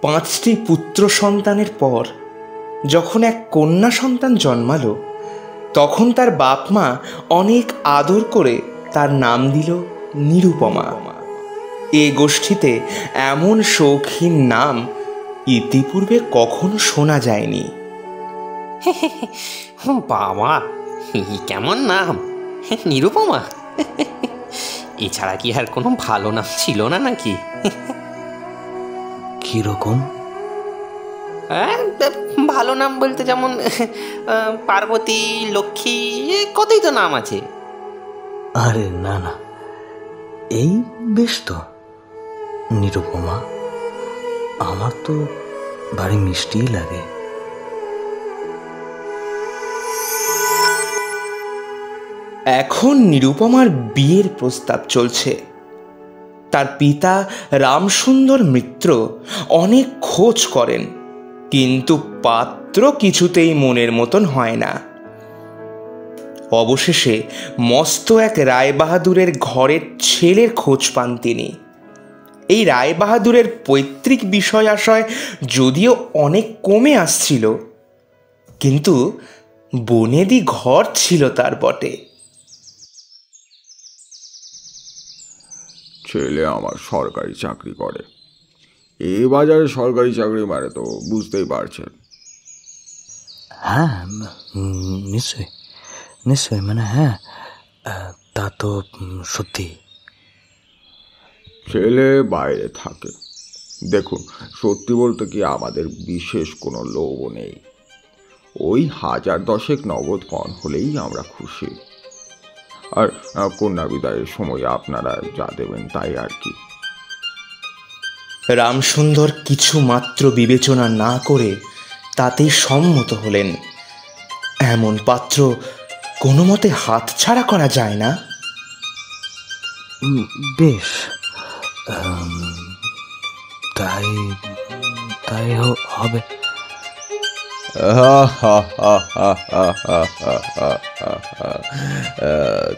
5টি পুত্র সন্তানের পর যখন এক কন্যা সন্তান জন্মালো, তখন তার বাপ মা অনেক আদর করে তার নাম দিল নিরুপমা। এ গোষ্ঠীতে এমন শৌখিন নাম ইতিপূর্বে কখনো শোনা যায়নি। বাবা, কেমন নাম নিরুপমা! এছাড়া কি আর কোনো ভালো নাম ছিল না নাকি? কিরকম ভালো নাম বলতে যেমন পার্বতী, লক্ষ্মী, কতই তো নাম আছে। আরে না না, এই বেশ তো নিরুপমা। আমার তো ভারী মিষ্টিই লাগে। এখন নিরুপমার বিয়ের প্রস্তাব চলছে। তার পিতা রামসুন্দর মিত্র অনেক খোঁজ করেন, কিন্তু পাত্র কিছুতেই মনের মতন হয় না। অবশেষে মস্ত এক রায়বাহাদুরের ঘরের ছেলের খোঁজ পান তিনি। এই রায়বাহাদুরের পৈতৃক বিষয় আশয় যদিও অনেক কমে আসছিল, কিন্তু বনেদি ঘর ছিল তার বটে। ছেলে আমার সরকারি চাকরি করে। এই বাজারে সরকারি চাকরি মানে তো বুঝতেই পারছেন। হ্যাঁ, নিশ্চয়ই নিশ্চয়ই, মানে হ্যাঁ, তা তো সত্যি। ছেলে বাইরে থাকে। দেখুন, সত্যি বলতে কি আমাদের বিশেষ কোনো লোভ নেই। ওই 1000 নগদ পণ হলেই আমরা খুশি। আর কন্যা বিদায়ের সময় আপনারা যা দেবেন তাই আর কি। রামসুন্দর কিছু মাত্র বিবেচনা না করে তাতেই সম্মত হলেন। এমন পাত্র কোনো মতে হাতছাড়া করা যায় না। বেশ, তাই তাই হবে।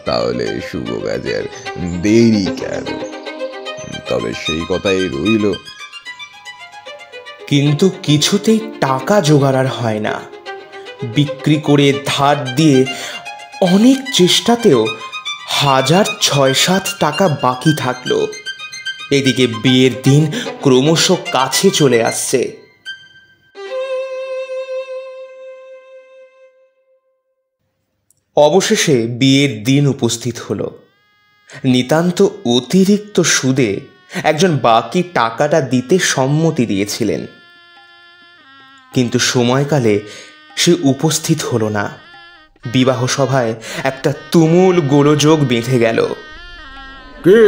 তাহলে শুভ কাজের দেরি কেন? তবে সেই কথাই রইল। কিন্তু কিছুতেই টাকা জোগাড় আর হয় না। বিক্রি করে ধার দিয়ে অনেক চেষ্টাতেও 6,7 টাকা বাকি থাকলো। এদিকে বিয়ের দিন ক্রমশ কাছে চলে আসছে। অবশেষে বিয়ের দিন উপস্থিত হলো। নিতান্ত অতিরিক্ত সুদে একজন বাকি টাকাটা দিতে সম্মতি দিয়েছিলেন, কিন্তু সময়কালে সে উপস্থিত হলো না। বিবাহ সভায় একটা তুমুল গোলযোগ বেঁধে গেল। কি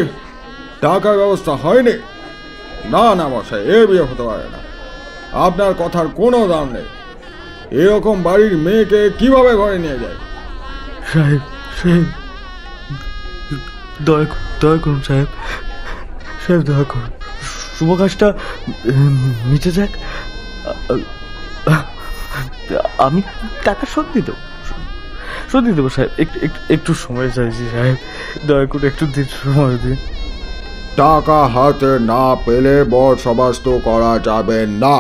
টাকার ব্যবস্থা হয়নি? না না মশাই, এ বিয়ে হতে পারে না। আপনার কথার কোনো দাম নেই। এরকম বাড়ির মেয়েকে কিভাবে ঘরে নিয়ে যায়? সাহেব সাহেব, দয়া করুন সাহেব, সাহেব দয়া করুন, শুভ কাজটা মিটে যাক। আমি টাকা শোধ দিয়ে দেবো সাহেব। একটু সময় চাইছি সাহেব, দয়া করে একটু দিন, সময় দিন। টাকা হাতে না পেলে বরসবাস্ত করা যাবে না।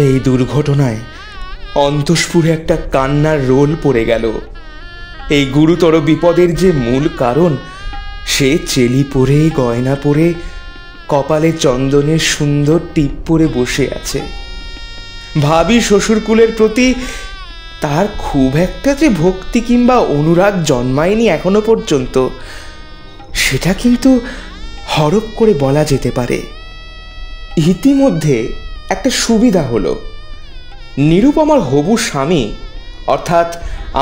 এই দুর্ঘটনায় অন্তঃপুরে একটা কান্নার রোল পড়ে গেল। এই গুরুতর বিপদের যে মূল কারণ, সে চেলি পরে, গয়না পরে, কপালে চন্দনের সুন্দর টিপ পরে বসে আছে। ভাবি শ্বশুরকুলের প্রতি তার খুব একটা যে ভক্তি কিংবা অনুরাগ জন্মায়নি এখনো পর্যন্ত, সেটা কিন্তু হরপ করে বলা যেতে পারে। ইতিমধ্যে একটা সুবিধা হলো। নিরুপমার হবু স্বামী অর্থাৎ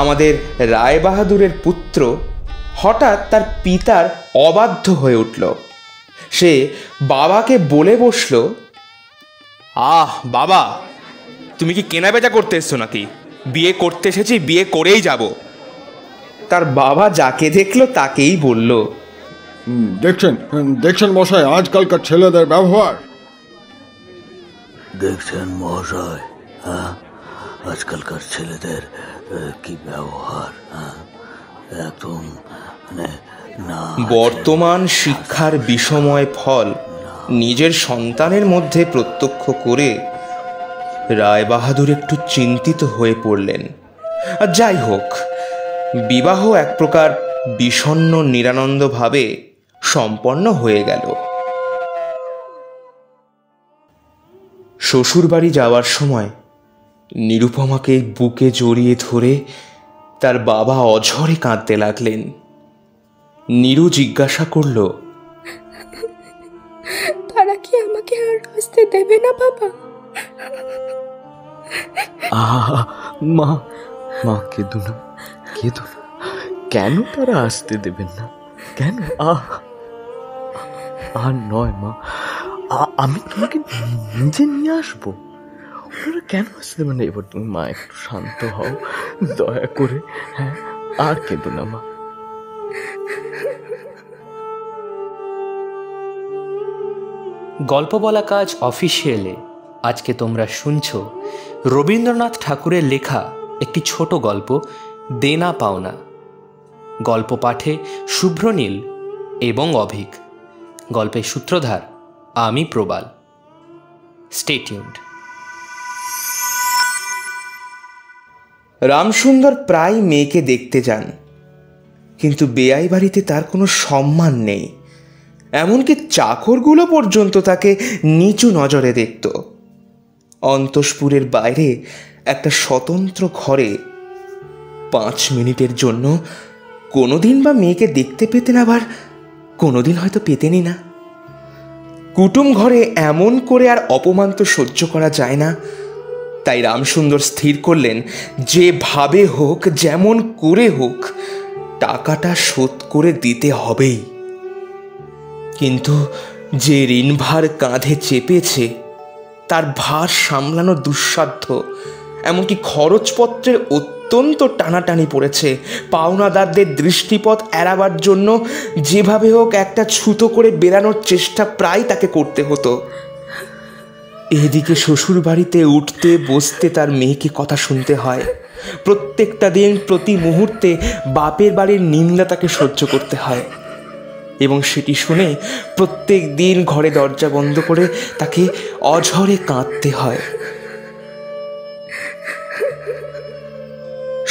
আমাদের রায়বাহাদুরের পুত্র হঠাৎ তার পিতার অবাধ্য হয়ে উঠল। সে বাবাকে বলে বসল, আহ বাবা, তুমি কি কেনাবেচা করতে এসছো নাকি? বিয়ে করতে এসেছি, বিয়ে করেই যাব। তার বাবা যাকে দেখলো তাকেই বলল, দেখছেন মশাই আজকালকার ছেলেদের ব্যবহার। দেখছেন মহাশয়, হ্যাঁ, আজকালকার ছেলেদের কি ব্যবহার, একদম বর্তমান শিক্ষার বিষময় ফল নিজের সন্তানের মধ্যে প্রত্যক্ষ করে রায়বাহাদুর একটু চিন্তিত হয়ে পড়লেন। আর যাই হোক, বিবাহ এক প্রকার বিষণ্ণ নিরানন্দভাবে সম্পন্ন হয়ে গেল। শ্বশুরবাড়ি যাওয়ার সময় নিরুপমাকে বুকে জড়িয়ে ধরে তার বাবা অঝরে কাঁদতে লাগলেন। নীরু জিজ্ঞাসা করল, তারা কি আমাকে আর আসতে দেবে না বাবা? মা, মা কেঁদো না, কেঁদো না। কেন তারা আসতে দেবেন না? কেন? আর নয় মা, আমি তোমাকে নিজে নিয়ে আসবো। ওরা কেন আসতে দেবেন না? এবার তুমি মা একটু শান্ত হও দয়া করে। হ্যাঁ, আর কেঁদো না মা। গল্প বলা কাজ অফিসিয়ালে আজকে তোমরা শুনছো রবীন্দ্রনাথ ঠাকুরের লেখা একটি ছোট গল্প, দেনা পাওনা। গল্প পাঠে শুভ্রনীল এবং অভিক। গল্পের সূত্রধার আমি প্রবাল। Stay tuned. রামসুন্দর প্রায় মেয়েকে দেখতে যান, কিন্তু বেয়াই বাড়িতে তার কোনো সম্মান নেই। এমনকি চাকরগুলো পর্যন্ত তাকে নিচু নজরে দেখত। অন্তঃপুরের বাইরে একটা স্বতন্ত্র ঘরে 5 মিনিটের জন্য কোনোদিন বা মেয়েকে দেখতে পেতেন, আবার কোনোদিন হয়তো পেতেনই না। কুটুম ঘরে এমন করে আর অপমান তো সহ্য করা যায় না। তাই রামসুন্দর স্থির করলেন, যেভাবে হোক, যেমন করে হোক, টাকাটা শোধ করে দিতে হবেই। কিন্তু যে ঋণভার কাঁধে চেপেছে তার ভার সামলানো দুঃসাধ্য। এমনকি খরচপত্রের অত্যন্ত টানাটানি পড়েছে। পাওনাদারদের দৃষ্টিপথ এড়াবার জন্য যেভাবে হোক একটা ছুতো করে বেরানোর চেষ্টা প্রায় তাকে করতে হতো। এদিকে শ্বশুর বাড়িতে উঠতে বসতে তার মেয়েকে কথা শুনতে হয়। প্রত্যেকটা দিন, প্রতি মুহূর্তে বাপের বাড়ির নিন্দা তাকে সহ্য করতে হয়, এবং সেটি শুনে প্রত্যেক দিন ঘরে দরজা বন্ধ করে তাকে অঝরে কাঁদতে হয়।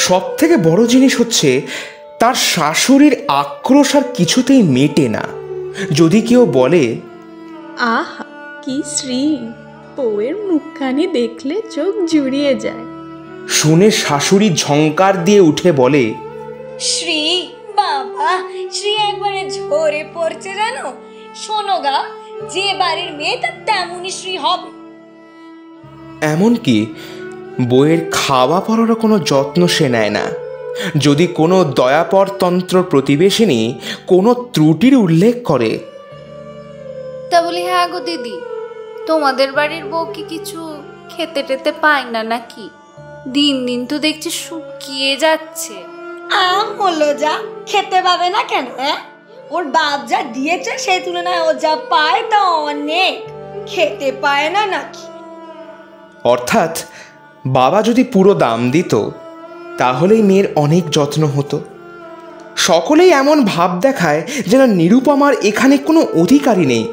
সব থেকে বড় জিনিস হচ্ছে, তার শাশুড়ির আক্রোশ আর কিছুতেই মেটে না। যদি কেউ বলে, আহা কি শ্রী, বউয়ের মুখখানি দেখলে চোখ জুড়িয়ে যায়, শুনে শাশুড়ি ঝংকার দিয়ে উঠে বলে, শ্রী বাবা, শ্রী একবারে ঝরে পড়ছে জানো। শোনো গা, যে বাড়ির মেয়ে তার তেমনই শ্রী হবে। এমনকি বইয়ের খাওয়া পড়ারও কোনো যত্ন সে নেয় না। যদি কোনো দয়াপরতন্ত্র প্রতিবেশিনী কোনো ত্রুটির উল্লেখ করে, তা বলি, হ্যাঁ গো দিদি, তোমাদের বাড়ির বউ কি কিছু খেতে টেতে পায় না নাকি? দিন দিন তো দেখছি শুকিয়ে যাচ্ছে। আম হলো যা, খেতে পাবে না কেন? ওর বাপ যা দিয়েছে সেই তুলনায় ও যা পায় তা অনেক। খেতে পায় না নাকি? অর্থাৎ বাবা যদি পুরো দাম দিত তাহলেই মেয়ের অনেক যত্ন হতো। সকলেই এমন ভাব দেখায় যেন নিরুপমার এখানে কোনো অধিকারই নেই,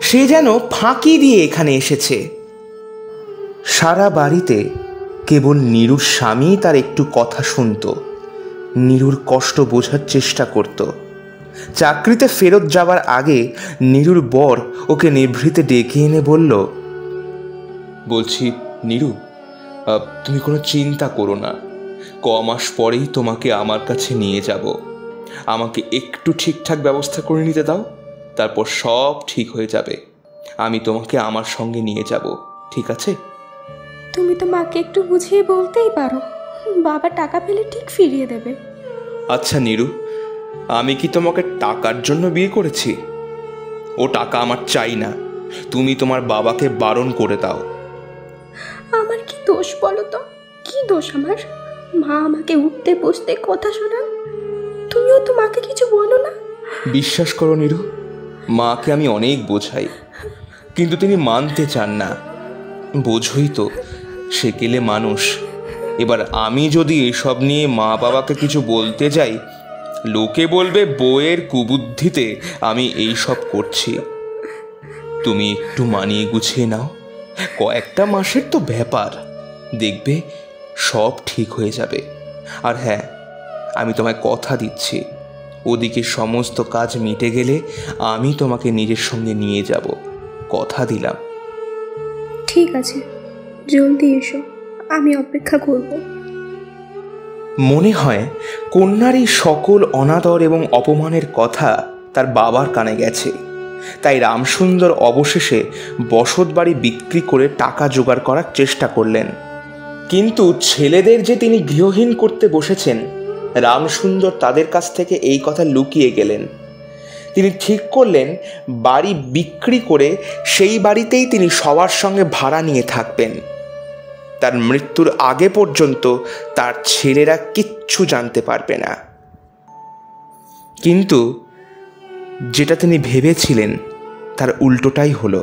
সে যেন ফাঁকি দিয়ে এখানে এসেছে। সারা বাড়িতে কেবল নীরুর স্বামী তার একটু কথা শুনত, নীরুর কষ্ট বোঝার চেষ্টা করত। চাকরিতে ফেরত যাবার আগে নীরুর বর ওকে নিভৃতে ডেকে এনে বলল, বলছি নীরু, তুমি কোনো চিন্তা করো না, মাস পরেই তোমাকে আমার কাছে নিয়ে যাব। আমাকে একটু ঠিকঠাক ব্যবস্থা করে নিতে দাও, তারপর সব ঠিক হয়ে যাবে। আমি তোমাকে আমার সঙ্গে নিয়ে যাব, ঠিক আছে? তুমি তো মাকে একটু বুঝিয়ে বলতেই পারো, বাবা টাকা পেলে ঠিক ফিরিয়ে দেবে। আচ্ছা নীরু, আমি কি তোমাকে টাকার জন্য বিয়ে করেছি? ও টাকা আমার চাই না, তুমি তোমার বাবাকে বারণ করে দাও। আমার কি দোষ বলো তো? কি দোষ আমার? মা আমাকে উঠতে বসতে কথা শোনান, তুমিও তো মাকে কিছু বলো না। বিশ্বাস করো নীরু, মাকে আমি অনেক বোঝাই, কিন্তু তিনি মানতে চান না। বোঝই তো, সে গেলে মানুষ। এবার আমি যদি এসব নিয়ে মা বাবাকে কিছু বলতে যাই, লোকে বলবে বউয়ের কুবুদ্ধিতে আমি এই সব করছি। তুমি একটু মানিয়ে গুছিয়ে নাও, কয়েকটা মাসের তো ব্যাপার, দেখবে সব ঠিক হয়ে যাবে। আর হ্যাঁ, আমি তোমায় কথা দিচ্ছি, ওদিকে সমস্ত কাজ মিটে গেলে আমি তোমাকে নিজের সঙ্গে নিয়ে যাব, কথা দিলাম। ঠিক আছে, জলদি এসো, আমি অপেক্ষা করব। মনে হয় কন্যার এই সকল অনাদর এবং অপমানের কথা তার বাবার কানে গেছে, তাই রামসুন্দর অবশেষে বসত বাড়ি বিক্রি করে টাকা জোগাড় করার চেষ্টা করলেন। কিন্তু ছেলেদের যে তিনি গৃহহীন করতে বসেছেন, রামসুন্দর তাদের কাছ থেকে এই কথা লুকিয়ে গেলেন। তিনি ঠিক করলেন বাড়ি বিক্রি করে সেই বাড়িতেই তিনি সবার সঙ্গে ভাড়া নিয়ে থাকবেন। তার মৃত্যুর আগে পর্যন্ত তার ছেলেরা কিচ্ছু জানতে পারবে না। কিন্তু যেটা তিনি ভেবেছিলেন তার উল্টোটাই হলো,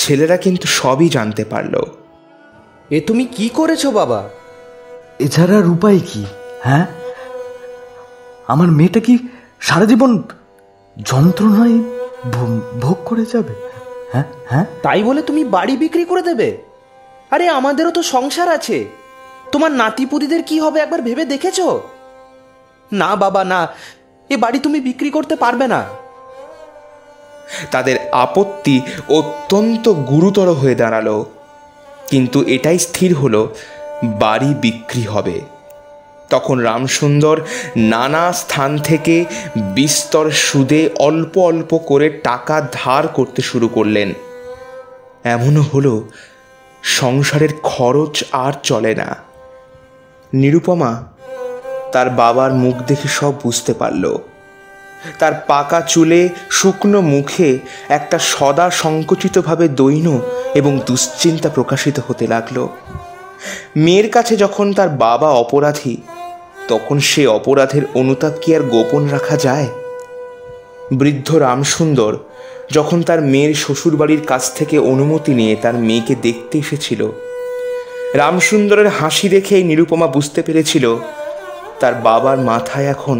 ছেলেরা কিন্তু সবই জানতে পারল। এ তুমি কি করেছো বাবা? এছাড়া আর উপায় কি? হ্যাঁ, আমার মেয়েটা কি সারা জীবন যন্ত্রণায় ভোগ করে যাবে? হ্যাঁ হ্যাঁ, তাই বলে তুমি বাড়ি বিক্রি করে দেবে? আরে আমাদেরও তো সংসার আছে, তোমার নাতিপুতিদের কি হবে একবার ভেবে দেখেছো? না বাবা না, এ বাড়ি তুমি বিক্রি করতে পারবে না। তাদের আপত্তি অত্যন্ত গুরুতর হয়ে দাঁড়ালো, কিন্তু এটাই স্থির হলো বাড়ি বিক্রি হবে। তখন রামসুন্দর নানা স্থান থেকে বিস্তর সুদে অল্প অল্প করে টাকা ধার করতে শুরু করলেন। এমনও হলো সংসারের খরচ আর চলে না। নিরুপমা তার বাবার মুখ দেখে সব বুঝতে পারল। তার পাকা চুলে, শুকনো মুখে একটা সদা সংকুচিতভাবে দৈন্য এবং দুশ্চিন্তা প্রকাশিত হতে লাগলো। মেয়ের কাছে যখন তার বাবা অপরাধী, তখন সে অপরাধের অনুতাপ কি আর গোপন রাখা যায়? বৃদ্ধ রামসুন্দর যখন তার মেয়ের শ্বশুরবাড়ির কাছ থেকে অনুমতি নিয়ে তার মেয়েকে দেখতে এসেছিল, রামসুন্দরের হাসি দেখেই নিরুপমা বুঝতে পেরেছিল তার বাবার মাথায় এখন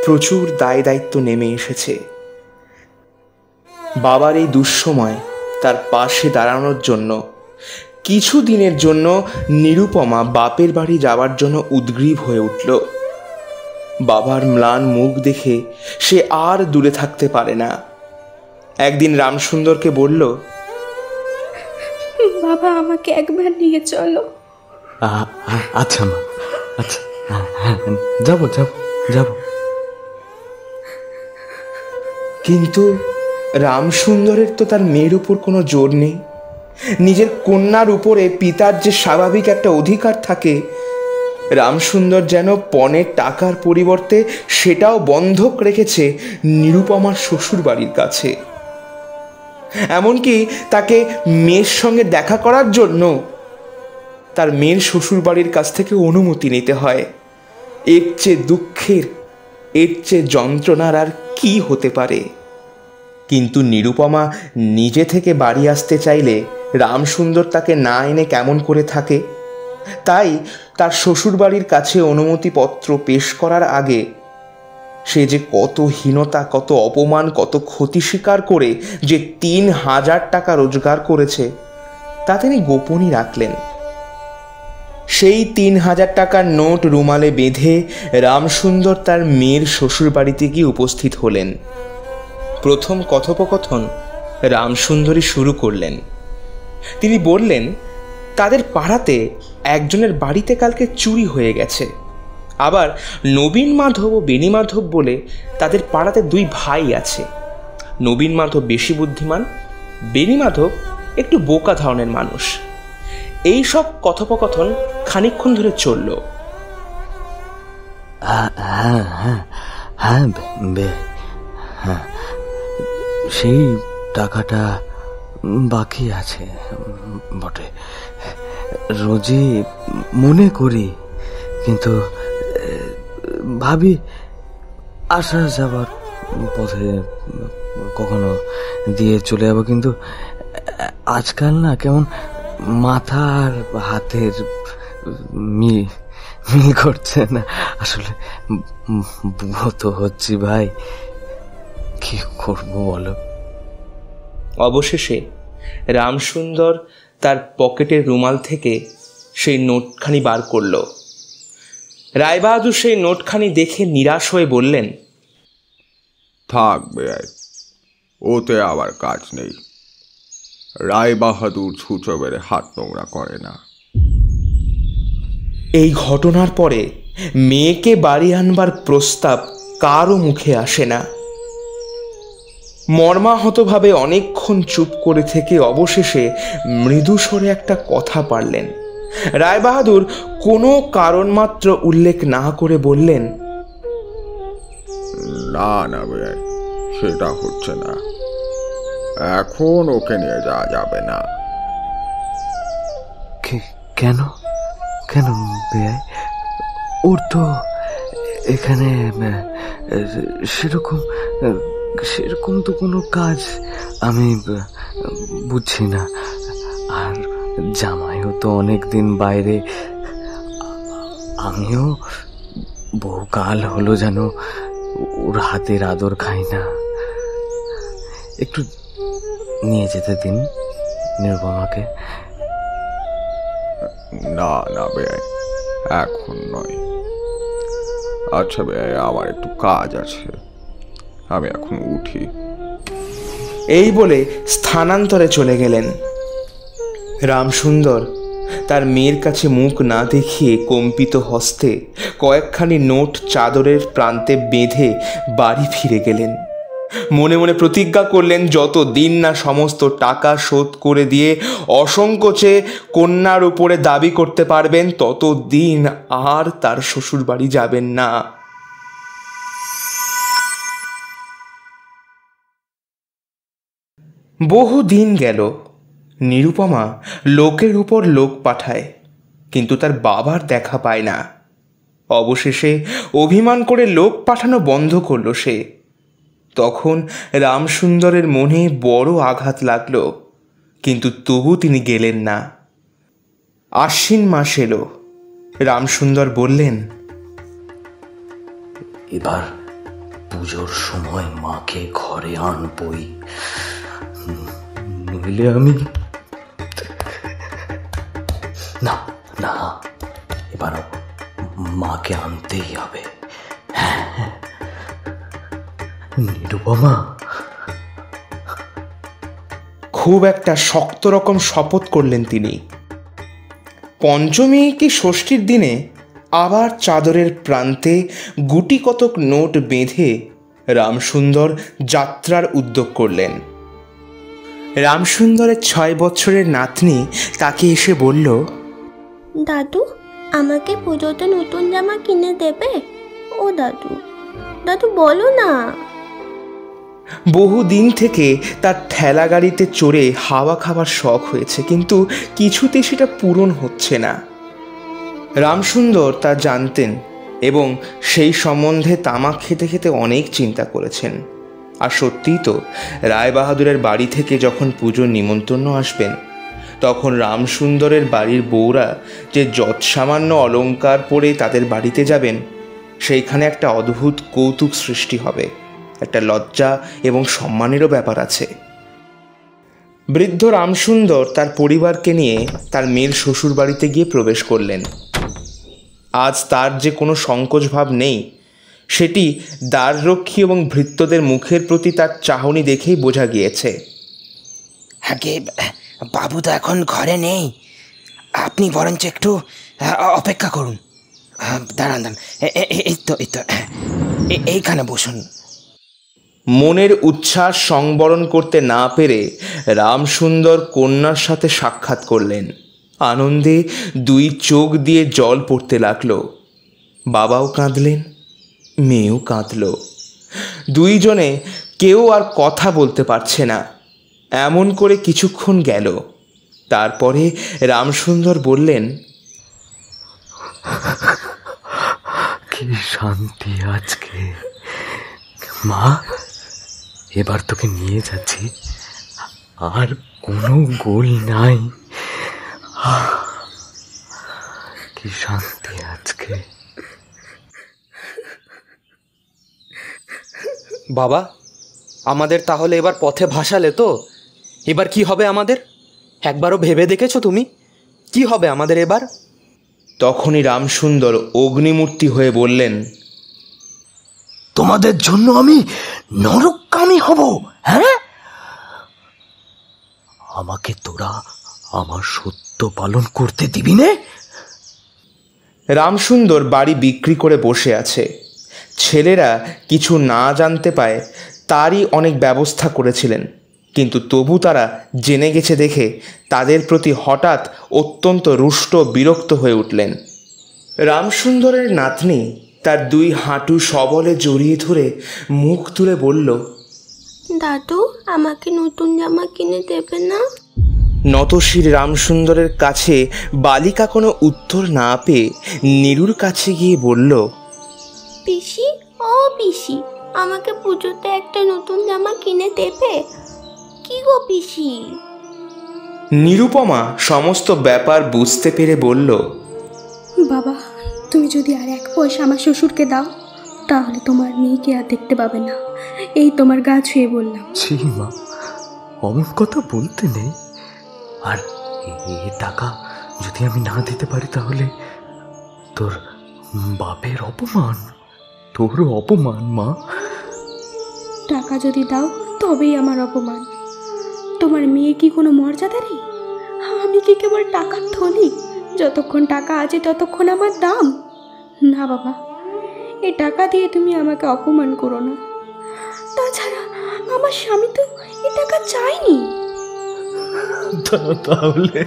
প্রচুর দায় দায়িত্ব নেমে এসেছে। বাবার এই দুঃসময় তার পাশে দাঁড়ানোর জন্য কিছু দিনের জন্য নিরুপমা বাপের বাড়ি যাওয়ার জন্য উদ্গ্রীব হয়ে উঠল। বাবার ম্লান মুখ দেখে সে আর দূরে থাকতে পারে না। একদিন রামসুন্দরকে বলল, বাবা, আমাকে একবার নিয়ে চলো। আচ্ছা মা, আচ্ছা, হ্যাঁ, যাবো যাবো যাবো। কিন্তু রামসুন্দরের তো তার মেয়ের উপর কোনো জোর নেই। নিজের কন্যার উপরে পিতার যে স্বাভাবিক একটা অধিকার থাকে, রামসুন্দর যেন পণের টাকার পরিবর্তে সেটাও বন্ধক রেখেছে নিরুপমার শ্বশুর বাড়ির কাছে। এমনকি তাকে মেয়ের সঙ্গে দেখা করার জন্য তার মেয়ের শ্বশুর বাড়ির কাছ থেকে অনুমতি নিতে হয়। এর চেয়ে দুঃখের, এর চেয়ে যন্ত্রণার আর কি হতে পারে? কিন্তু নিরুপমা নিজে থেকে বাড়ি আসতে চাইলে রামসুন্দর তাকে না এনে কেমন করে থাকে? তাই তার শ্বশুরবাড়ির কাছে অনুমতিপত্র পেশ করার আগে সে যে কত হীনতা, কত অপমান, কত ক্ষতি স্বীকার করে যে ৩,০০০ টাকা রোজগার করেছে তা তিনি গোপনই রাখলেন। সেই ৩,০০০ টাকার নোট রুমালে বেঁধে রামসুন্দর তার মেয়ের শ্বশুরবাড়িতে গিয়ে উপস্থিত হলেন। প্রথম কথোপকথন রামসুন্দরী শুরু করলেন। তিনি বললেন তাদের পাড়াতে একজনের বাড়িতে কালকে চুরি হয়ে গেছে। আবার নবীন মাধব ও বেণী মাধব বলে তাদের পাড়াতে 2 ভাই আছে। নবীন মাধব বেশি বুদ্ধিমান, বেণী মাধব একটু বোকা ধরনের মানুষ। এই সব কথোপকথন খানিকক্ষণ ধরে চলল। হ্যাঁ, সেই টাকাটা বাকি আছে বটে, রোজই মনে করি, কিন্তু ভাবি আসা যাবার পথে কখনো দিয়ে চলে যাবো। কিন্তু আজকাল না কেমন মাথা আর হাতের মিল করছে না। আসলে বুড়ো তো হচ্ছি ভাই, কি করবো বলো? অবশেষে রামসুন্দর তার পকেটের রুমাল থেকে সেই নোটখানি বার করল। রায়বাহাদুর সেই নোটখানি দেখে নিরাশ হয়ে বললেন, থাক বেয়াই, ওতে আবার কাজ নেই। রায়বাহাদুর ছুঁচো বেড়ে হাত নোংরা করে না। এই ঘটনার পরে মেয়েকে বাড়ি আনবার প্রস্তাব কারও মুখে আসে না। মর্মাহতভাবে অনেকক্ষণ চুপ করে থেকে অবশেষে মৃদুস্বরে একটা কথা পারলেন। রায়বাহাদুর কোনো কারণ মাত্র উল্লেখ না করে বললেন, না না বেয়াই, সেটা হচ্ছে না, এখন ওকে নিয়ে যাওয়া যাবে না। কেন কেন বেয়াই? ওর তো এখানে সেরকম সেরকম তো কোনো কাজ আমি বুঝছি না। আর জামাইও তো অনেকদিন বাইরে, আমিও বহুকাল হলো যেন ওর হাতের আদর খাই না। একটু নিয়ে যেতে দিন নিরুপমাকে। না না বেয়াই, এখন নয়। আচ্ছা বেয়াই, আমার একটু কাজ আছে, আমি এখন উঠি। এই বলে স্থানান্তরে চলে গেলেন। রামসুন্দর তার মেয়ের কাছে মুখ না দেখিয়ে কম্পিত হস্তে কয়েকখানি নোট চাদরের প্রান্তে বেঁধে বাড়ি ফিরে গেলেন। মনে মনে প্রতিজ্ঞা করলেন, যত দিন না সমস্ত টাকা শোধ করে দিয়ে অসংকোচে কন্যার উপরে দাবি করতে পারবেন, তত দিন আর তার শ্বশুর বাড়ি যাবেন না। বহু দিন গেল। নিরুপমা লোকের উপর লোক পাঠায়, কিন্তু তার বাবার দেখা পায় না। অবশেষে অভিমান করে লোক পাঠানো বন্ধ করল সে। তখন রামসুন্দরের মনে বড় আঘাত লাগল, কিন্তু তবু তিনি গেলেন না। আশ্বিন মাস এলো। রামসুন্দর বললেন, এবার পুজোর সময় মাকে ঘরে আনবই, নইলে আমি না না, এবার মাকে আনতেই হবে। নিরুপমা, খুব একটা শক্ত রকম শপথ করলেন তিনি। পঞ্চমী কি ষষ্ঠীর দিনে আবার চাদরের প্রান্তে গুটি কতক নোট বেঁধে রামসুন্দর যাত্রার উদ্যোগ করলেন। রামসুন্দরের 6 বছরের নাতনি তাকে এসে বলল, দাদু, আমাকে পুজোতে নতুন জামা কিনে দেবে? ও দাদু, দাদু বলো না। বহুদিন থেকে তার ঠেলা গাড়িতে চড়ে হাওয়া খাবার শখ হয়েছে, কিন্তু কিছুতে সেটা পূরণ হচ্ছে না। রামসুন্দর তা জানতেন এবং সেই সম্বন্ধে তামাক খেতে খেতে অনেক চিন্তা করেছেন। আর সত্যিই তো, রায়বাহাদুরের বাড়ি থেকে যখন পুজোর নিমন্ত্রণ আসবেন, তখন রামসুন্দরের বাড়ির বউরা যে যৎসামান্য অলংকার পরে তাদের বাড়িতে যাবেন, সেইখানে একটা অদ্ভুত কৌতুক সৃষ্টি হবে, একটা লজ্জা এবং সম্মানেরও ব্যাপার আছে। বৃদ্ধ রামসুন্দর তার পরিবারকে নিয়ে তার মেয়ের শ্বশুর বাড়িতে গিয়ে প্রবেশ করলেন। আজ তার যে কোনো সংকোচ ভাব নেই, সেটি দ্বাররক্ষী এবং ভৃত্যদের মুখের প্রতি তার চাহনি দেখেই বোঝা গিয়েছে। আগে বাবু তো এখন ঘরে নেই, আপনি বরঞ্চ একটু অপেক্ষা করুন। দাঁড়ান দাঁড়ান, এই তো এইখানে বসুন। মনের উচ্ছ্বাস সংবরণ করতে না পেরে রামসুন্দর কন্যার সাথে সাক্ষাৎ করলেন। আনন্দে 2 চোখ দিয়ে জল পড়তে লাগলো। বাবাও কাঁদলেন, মেয়েও কাঁদল। 2 জনে কেউ আর কথা বলতে পারছে না। এমন করে কিছুক্ষণ গেল। তারপরে রামসুন্দর বললেন, কি শান্তি আজকে। মা, এবার তোকে নিয়ে যাচ্ছি, আর কোনো গোল নাই। কি শান্তি আজকে। বাবা, আমাদের তাহলে এবার পথে ভাসালে তো? এবার কি হবে আমাদের? একবারও ভেবে দেখেছো তুমি কি হবে আমাদের এবার? তখনই রামসুন্দর অগ্নিমূর্তি হয়ে বললেন, তোমাদের জন্য আমি নরকগামী হব? হ্যাঁ, আমাকে তোরা আমার সত্য পালন করতে দিবি নে? রামসুন্দর বাড়ি বিক্রি করে বসে আছে। ছেলেরা কিছু না জানতে পায় তারই অনেক ব্যবস্থা করেছিলেন, কিন্তু তবু তারা জেনে গেছে দেখে তাদের প্রতি হঠাৎ অত্যন্ত রুষ্ট বিরক্ত হয়ে উঠলেন। রামসুন্দরের নাতনি তার দুই হাঁটু সবলে জড়িয়ে ধরে মুখ তুলে বলল, দাদু, আমাকে নতুন জামা কিনে দেবে না? নতশির রামসুন্দরের কাছে বালিকা কোনো উত্তর না পেয়ে নীরুর কাছে গিয়ে বলল, পিসি, ও পিসি, আমাকে পুজোতে একটা নতুন জামা কিনে দেবে? কি গো পিসি? নিরুপমা সমস্ত ব্যাপার বুঝতে পেরে বলল, বাবা, তুমি যদি আর এক পয়সা আমার শ্বশুরকে দাও তাহলে তোমার মেয়েকে আর দেখতে পাবে না। এই তোমার গা ছুঁয়ে বললাম। ছি মা, অমন কথা বলতে নেই। আর এ টাকা যদি আমি না দিতে পারি তাহলে তোর বাপের অপমান, তোরও অপমান মা। টাকা যদি দাও তবেই আমার অপমান। তোমার মেয়ে কি কোনো মর্যাদা নেই? আমি কি কেবল টাকার থলি? যতক্ষণ টাকা আছে ততক্ষণ আমার দাম। না বাবা, এই টাকা দিয়ে তুমি আমাকে অপমান করো না। তাছাড়া আমার স্বামী তো এই টাকা চায়নি। তাহলে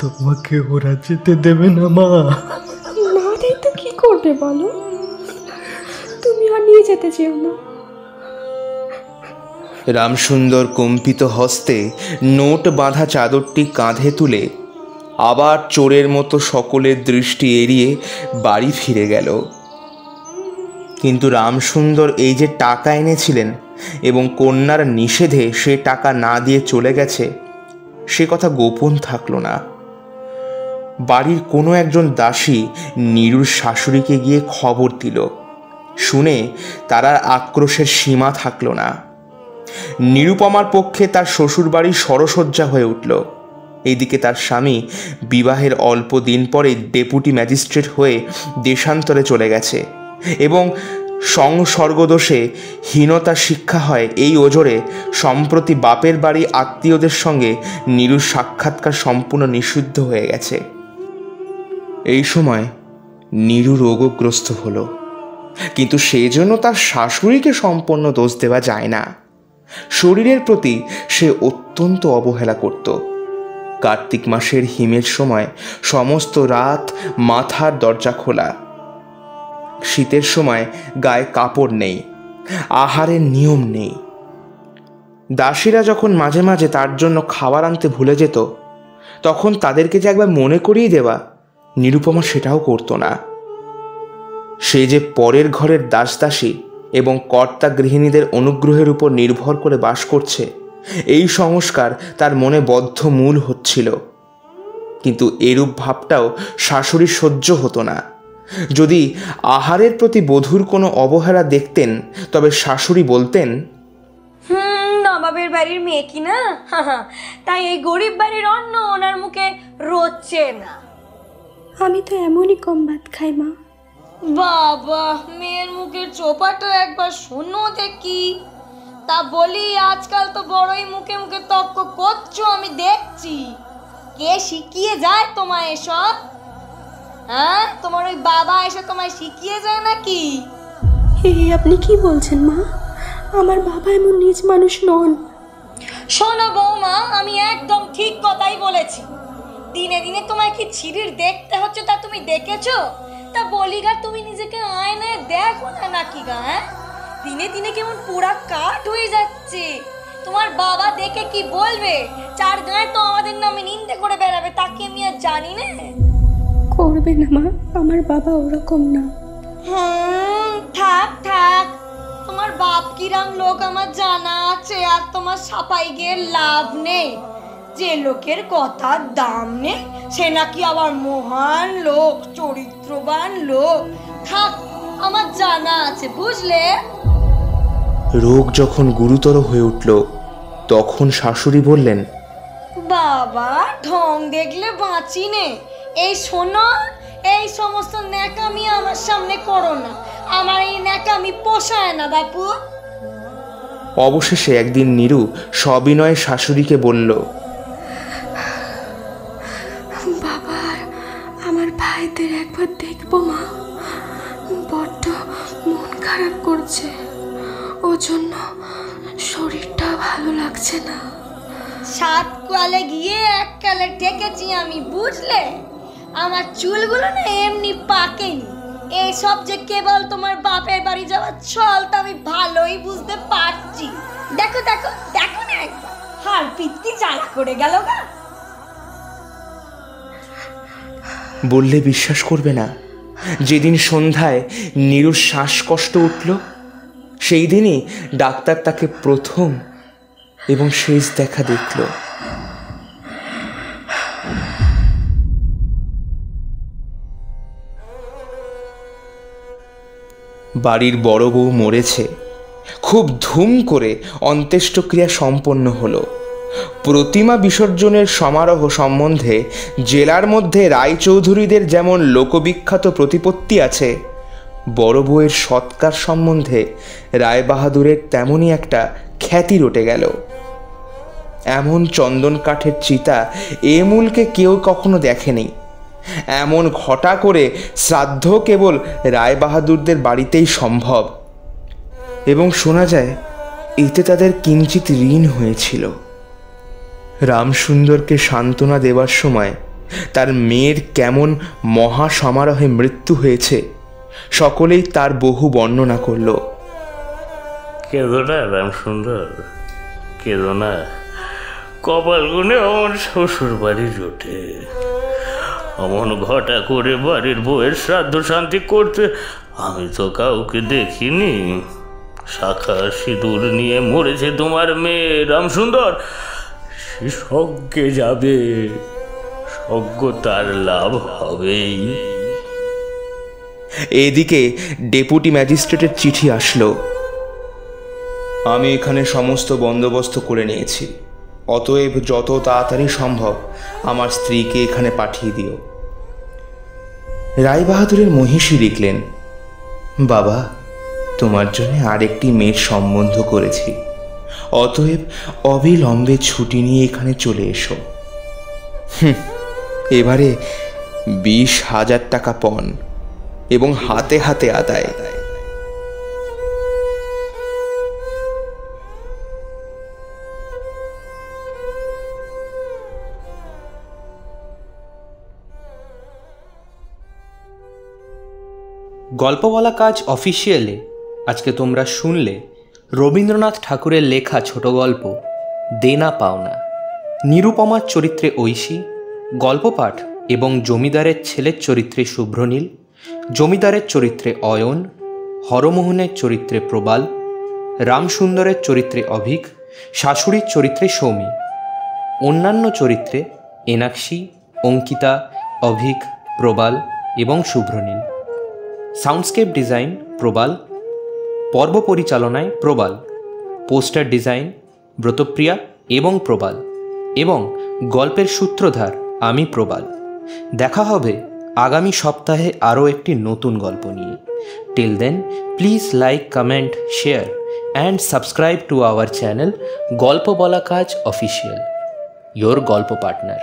তোমাকে ওরা যেতে দেবে না মা? না দেয় তো কি করবে বলো? তুমি আর নিয়ে যেতে চেও না। রামসুন্দর কম্পিত হস্তে নোট বাঁধা চাদরটি কাঁধে তুলে আবার চোরের মতো সকলের দৃষ্টি এড়িয়ে বাড়ি ফিরে গেল। কিন্তু রামসুন্দর এই যে টাকা এনেছিলেন এবং কন্যার নিষেধে সে টাকা না দিয়ে চলে গেছে, সে কথা গোপন থাকলো না। বাড়ির কোনো একজন দাসী নীরুর শাশুড়িকে গিয়ে খবর দিল। শুনে তার আর আক্রোশের সীমা থাকল না। নিরুপমার পক্ষে তার শ্বশুরবাড়ি সরসজ্জা হয়ে উঠল। এইদিকে তার স্বামী বিবাহের অল্প দিন পরে ডেপুটি ম্যাজিস্ট্রেট হয়ে দেশান্তরে চলে গেছে এবং সংসর্গদোষে হীনতা শিক্ষা হয় এই ওজরে সম্প্রতি বাপের বাড়ি আত্মীয়দের সঙ্গে নীরুর সাক্ষাৎকার সম্পূর্ণ নিষিদ্ধ হয়ে গেছে। এই সময় নীরু রোগগ্রস্ত হলো, কিন্তু সেই জন্য তার শাশুড়িকে সম্পূর্ণ দোষ দেওয়া যায় না। শরীরের প্রতি সে অত্যন্ত অবহেলা করত। কার্তিক মাসের হিমের সময় সমস্ত রাত মাথার দরজা খোলা। শীতের সময় গায়ে কাপড় নেই, আহারের নিয়ম নেই। দাসীরা যখন মাঝে মাঝে তার জন্য খাবার আনতে ভুলে যেত, তখন তাদেরকে যে একবার মনে করিয়ে দেওয়া, নিরুপমা সেটাও করতো না। সে যে পরের ঘরের দাসদাসী এবং কর্তা গৃহিণীদের অনুগ্রহের উপর নির্ভর করে বাস করছে, এই সংস্কার তার মনে বদ্ধ মূল হচ্ছিল। কিন্তু এরূপ ভাবটাও শাশুড়ির সহ্য হতো না। যদি আহারের প্রতি বধূর কোনো অবহেলা দেখতেন তবে শাশুড়ি বলতেন, নবাবের বাড়ির মেয়ে কি না, তাই এই গরিব বাড়ির অন্ন ওনার মুখে রোচে না। আমি তো এমনই কম ভাত খাই মা। বাবা, মেয়ের মুখের চোপাটা একবার শোনো দেখি। তা বলি, আজকাল তো বড়ই মুখে মুখে তর্ক করছো, আমি দেখছি। কে শিখিয়ে যায় তোমায় এসব? হ্যাঁ, তোমার ওই বাবা এসে তোমায় শিখিয়ে যায় নাকি? আপনি কি বলছেন মা? আমার বাবা এমন নিজ মানুষ নন। শোনো বৌমা, আমি একদম ঠিক কথাই বলেছি। দিনে দিনে তোমায় কি ছিরির দেখতে হচ্ছে তা তুমি দেখেছো? তা বলি গা, তুমি নিজেকে আয়নায় দেখো না নাকি গা? হ্যাঁ, দিনে দিনে কেমন পোড়া কাঠ হয়ে যাচ্ছে। তোমার বাবা দেখে কি বলবে? চার গায়ে তো আমাদের নামে নিন্দে করে বেড়াবে, তাকে আমি আর জানি না। করবে না মা, আমার বাবা ওরকম না। থাক থাক, তোমার বাপ কিরাম লোক আমার জানা আছে, আর তোমার সাপাই গিয়ে লাভ নেই। যে লোকের কথার দাম নেই সে নাকি আবার মহান লোক, চরিত্রবান লোক। থাক, আমার জানা আছে, বুঝলে? রোগ যখন গুরুতর হয়ে উঠল তখন শাশুড়ি বললেন, বাবা ঢং দেখলে বাঁচি নে। এই শোনো, এই সমস্ত ন্যাকামি আমার সামনে করো না, আমার এই ন্যাকামি পোষায় না বাপু। অবশেষে একদিন নীরু সবিনয়ে শাশুড়িকে বলল, বাবা আমার ভাইদের একবার দেখবো মা, বড্ড মন খারাপ করছে, ও জন্য শরীরটা ভালো লাগছে না। 7 কালে গিয়ে 1 কালে ডেকেছি আমি, বুঝলে? আমার চুলগুলো না এমনি পাকেনি, এইসব যে কেবল তোমার বাপের বাড়ি যাওয়ার ছল তা আমি ভালোই বুঝতে পারছি। দেখো দেখো দেখো না একবার, হার পিত্তি জ্বালা করে গেল গা। বললে বিশ্বাস করবে না, যেদিন সন্ধ্যায় নীরুর শ্বাসকষ্ট উঠল, সেই দিনই ডাক্তার তাকে প্রথম এবং শেষ দেখা দেখল। বাড়ির বড় বউ মরেছে। খুব ধুম করে অন্ত্যেষ্টিক্রিয়া সম্পন্ন হলো। প্রতিমা বিসর্জনের সমারোহ সম্বন্ধে জেলার মধ্যে রায়চৌধুরীদের যেমন লোকবিখ্যাত প্রতিপত্তি আছে, বড় বউয়ের সৎকার সম্বন্ধে রায়বাহাদুরের তেমনই একটা খ্যাতি রটে গেল। এমন চন্দন কাঠের চিতা এ মূলকে কেউ কখনো দেখেনি। এমন ঘটা করে শ্রাদ্ধ কেবল রায়বাহাদুরদের বাড়িতেই সম্ভব, এবং শোনা যায় এতে তাদের কিঞ্চিত ঋণ হয়েছিল। রামসুন্দরকে সান্ত্বনা দেবার সময় তার মেয়ের কেমন মহা সমারোহে মৃত্যু হয়েছে সকলেই তার বহু বর্ণনা করল। কেঁদো না রামসুন্দর, কেঁদো না, কপাল গুনে আমার শ্বশুর বাড়ি জোটে। অমন ঘটা করে বাড়ির বউয়ের শ্রাদ্ধ শান্তি করতে আমি তো কাউকে দেখিনি। শাখা সিঁদুর নিয়ে মরেছে তোমার মেয়ে রামসুন্দর, সে স্বর্গে যাবে, স্বর্গ তার লাভ হবেই। এদিকে ডেপুটি ম্যাজিস্ট্রেটের চিঠি আসলো। আমি এখানে সমস্ত বন্দোবস্ত করে নিয়েছি, অতএব যত তাড়াতাড়ি সম্ভব আমার স্ত্রীকে এখানে পাঠিয়ে দিও। রায়বাহাদুরের মহিষী লিখলেন, বাবা তোমার জন্য আরেকটি মেয়ের সম্বন্ধ করেছি, অতএব অবিলম্বে ছুটি নিয়ে এখানে চলে এসো। এবারে 20,000 টাকা পণ এবং হাতে হাতে আদায়। গল্প বলা কাজ অফিসিয়ালে আজকে তোমরা শুনলে রবীন্দ্রনাথ ঠাকুরের লেখা ছোট গল্প দেনা পাওনা। নিরুপমার চরিত্রে ঐশী, গল্প পাঠ এবং জমিদারের ছেলের চরিত্রে শুভ্রনীল, জমিদারের চরিত্রে অয়ন, হরমোহনের চরিত্রে প্রবাল, রামসুন্দরের চরিত্রে অভিক, শাশুড়ির চরিত্রে সৌমি, অন্যান্য চরিত্রে এনাক্ষী, অঙ্কিতা, অভিক, প্রবাল এবং শুভ্রনীল। সাউন্ডস্কেপ ডিজাইন প্রবাল, পর্ব পরিচালনায় প্রবাল, পোস্টার ডিজাইন ব্রতপ্রিয়া এবং প্রবাল, এবং গল্পের সূত্রধার আমি প্রবাল। দেখা হবে আগামী সপ্তাহে আরও একটি নতুন গল্প নিয়ে। Till then please like, comment, share and subscribe to our channel গল্প বলা কাজ অফিসিয়াল, your গল্প পার্টনার।